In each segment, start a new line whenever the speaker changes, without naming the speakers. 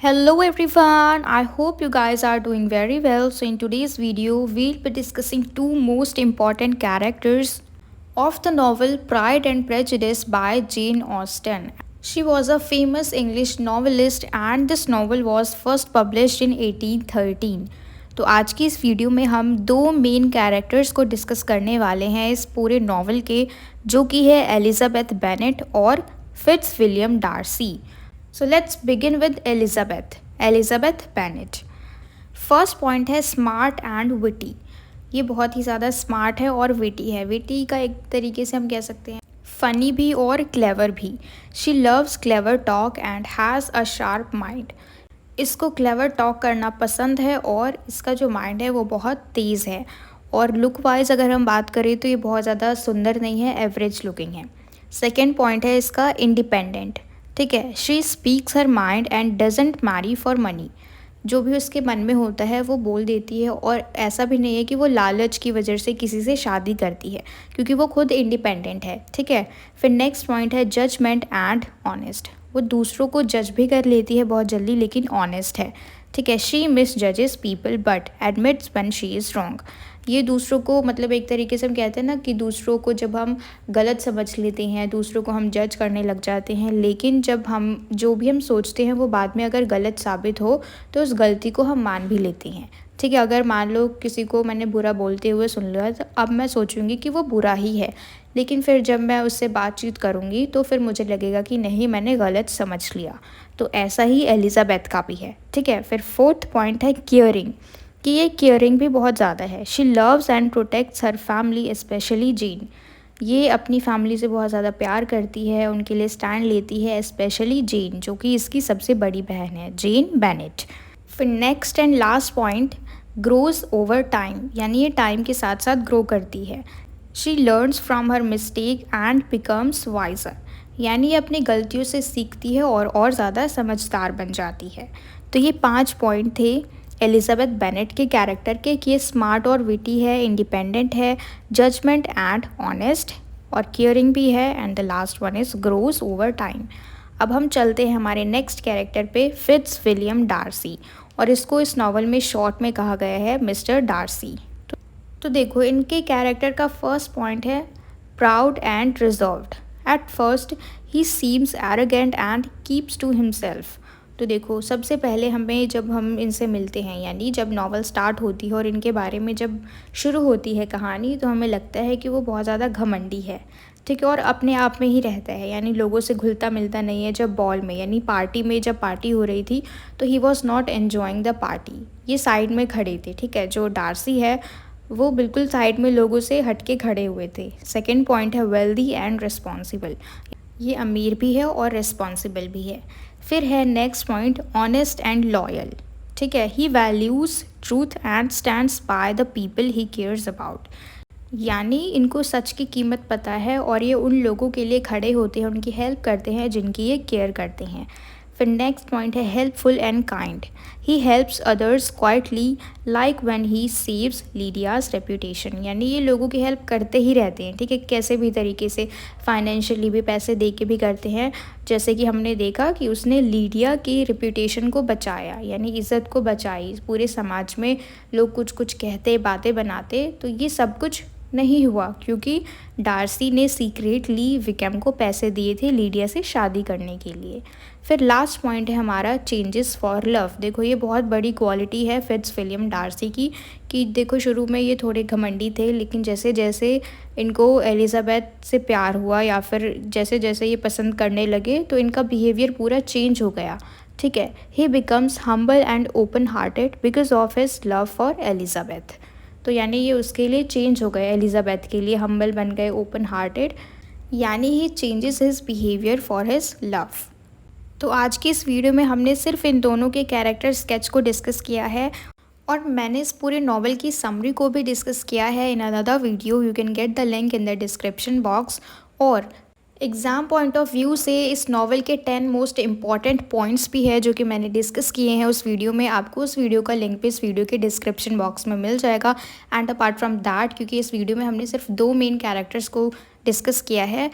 Hello everyone, I hope you guys are doing very well. So, in today's video, we'll be discussing two most important characters of the novel Pride and Prejudice by Jane Austen. She was a famous English novelist and this novel was first published in 1813. तो आज की इस video में हम दो main characters को discuss करने वाले हैं इस पूरे नॉवल के, जो कि है एलिजाबेथ बेनेट और Fitzwilliam Darcy. So let's begin with Elizabeth Bennet. First point है स्मार्ट एंड विटी। ये बहुत ही ज़्यादा स्मार्ट है और विटी है। विटी का एक तरीके से हम कह सकते हैं फ़नी भी और क्लेवर भी। She loves clever talk and has a sharp mind. इसको क्लेवर टॉक करना पसंद है और इसका जो माइंड है वो बहुत तेज़ है। और लुक वाइज अगर हम बात करें तो ये बहुत ज़्यादा सुंदर नहीं है, एवरेज लुकिंग है। सेकेंड पॉइंट है इसका इंडिपेंडेंट। ठीक है, she speaks her mind and doesn't marry for money. जो भी उसके मन में होता है वो बोल देती है और ऐसा भी नहीं है कि वो लालच की वजह से किसी से शादी करती है, क्योंकि वो खुद इंडिपेंडेंट है। ठीक है, फिर नेक्स्ट पॉइंट है जजमेंट एंड ऑनेस्ट। वो दूसरों को जज भी कर लेती है बहुत जल्दी, लेकिन ऑनेस्ट है। ठीक है, शी मिस जजेस people but admits when she is wrong. ये दूसरों को मतलब एक तरीके से हम कहते हैं ना कि दूसरों को जब हम गलत समझ लेते हैं, दूसरों को हम जज करने लग जाते हैं, लेकिन जब हम जो भी हम सोचते हैं वो बाद में अगर गलत साबित हो तो उस गलती को हम मान भी लेते हैं। ठीक है, अगर मान लो किसी को मैंने बुरा बोलते हुए सुन लिया तो अब मैं सोचूंगी कि वो बुरा ही है, लेकिन फिर जब मैं उससे बातचीत करूंगी तो फिर मुझे लगेगा कि नहीं, मैंने गलत समझ लिया। तो ऐसा ही एलिजाबेथ का भी है। ठीक है, फिर फोर्थ पॉइंट है केयरिंग, कि ये केयरिंग भी बहुत ज़्यादा है। She loves and protects her family specially gene. ये अपनी फैमिली से बहुत ज़्यादा प्यार करती है, उनके लिए स्टैंड लेती है, स्पेशली जेन जो कि इसकी सबसे बड़ी बहन है, जेन बेनेट। फिर next and last point, grows over time, यानी ये टाइम के साथ साथ ग्रो करती है। She learns from her mistake and becomes wiser, यानी ये अपनी गलतियों से सीखती है और ज़्यादा समझदार बन जाती है। तो ये 5 पॉइंट थे एलिजाबेथ बेनेट के कैरेक्टर के, कि ये स्मार्ट और विटी है, इंडिपेंडेंट है, जजमेंट एंड ऑनेस्ट और केयरिंग भी है, and the last one is grows over time. अब हम चलते हैं हमारे नेक्स्ट कैरेक्टर पे, फिट्स विलियम डार्सी, और इसको इस नावल में शॉर्ट में कहा गया है मिस्टर डार्सी। तो देखो इनके कैरेक्टर का फर्स्ट पॉइंट है proud and reserved. At first he seems arrogant and keeps to himself. तो देखो सबसे पहले हमें जब हम इनसे मिलते हैं, यानी जब नावल स्टार्ट होती है और इनके बारे में जब शुरू होती है कहानी, तो हमें लगता है कि वो बहुत ज़्यादा घमंडी है। ठीक है, और अपने आप में ही रहता है, यानी लोगों से घुलता मिलता नहीं है। जब बॉल में यानी पार्टी में जब पार्टी हो रही थी तो he was not enjoying the party, ये साइड में खड़े थे। ठीक है, जो डार्सी है वो बिल्कुल साइड में लोगों से हटके खड़े हुए थे। सेकेंड पॉइंट है वेल्दी एंड रिस्पॉन्सिबल, ये अमीर भी है और रिस्पॉन्सिबल भी है। फिर है next point honest and loyal. ठीक है, he values truth and stands by the people he cares about, यानी इनको सच की कीमत पता है और ये उन लोगों के लिए खड़े होते हैं, उनकी हेल्प करते हैं जिनकी ये केयर करते हैं। फिर नेक्स्ट पॉइंट है helpful and kind. He helps others quietly like when he saves Lydia's reputation, यानी ये लोगों की हेल्प करते ही रहते हैं। ठीक है, कैसे भी तरीके से, फाइनेंशियली भी, पैसे दे के भी करते हैं। जैसे कि हमने देखा कि उसने लीडिया की रेपुटेशन को बचाया, यानी इज़्ज़त को बचाई। पूरे समाज में लोग कुछ कुछ कहते, बातें बनाते, तो ये सब कुछ नहीं हुआ क्योंकि डार्सी ने सीक्रेटली विकम को पैसे दिए थे लीडिया से शादी करने के लिए। फिर लास्ट पॉइंट है हमारा चेंजेस फॉर लव। देखो ये बहुत बड़ी क्वालिटी है फिट्स विलियम डार्सी की, कि देखो शुरू में ये थोड़े घमंडी थे, लेकिन जैसे जैसे इनको एलिजाबेथ से प्यार हुआ या फिर जैसे जैसे ये पसंद करने लगे तो इनका बिहेवियर पूरा चेंज हो गया। ठीक है, ही becomes humble and open hearted because of his love for Elizabeth. तो यानी ये उसके लिए चेंज हो गए, एलिजाबेथ के लिए हम्बल बन गए, ओपन हार्टेड, यानी he changes his behaviour for his love. तो आज की इस वीडियो में हमने सिर्फ इन दोनों के कैरेक्टर स्केच को डिस्कस किया है और मैंने इस पूरे नॉवल की समरी को भी डिस्कस किया है in another video. You can get the link in the description box. और एग्ज़ाम पॉइंट ऑफ व्यू से इस नॉवल के 10 मोस्ट इम्पॉर्टेंट पॉइंट्स भी है जो कि मैंने डिस्कस किए हैं उस वीडियो में। आपको उस वीडियो का लिंक भी इस वीडियो के डिस्क्रिप्शन बॉक्स में मिल जाएगा। एंड अपार्ट फ्रॉम दैट, क्योंकि इस वीडियो में हमने सिर्फ 2 मेन कैरेक्टर्स को डिस्कस किया है,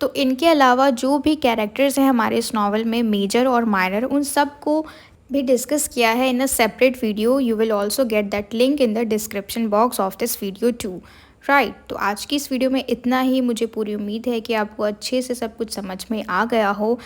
तो इनके अलावा जो भी कैरेक्टर्स हैं हमारे इस नॉवल में, मेजर और माइनर, उन सब को भी डिस्कस किया है in a separate video. You will also get that link in the description box of this video too. Right, तो आज की इस वीडियो में इतना ही। मुझे पूरी उम्मीद है कि आपको अच्छे से सब कुछ समझ में आ गया हो।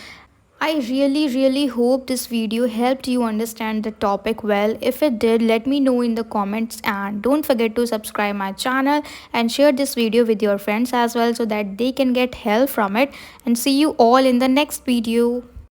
I really hope this video helped you understand the topic well. If it did, let me know in the comments, and don't forget to subscribe my channel and share this video with your friends as well so that they can get help from it. And see you all in the next video.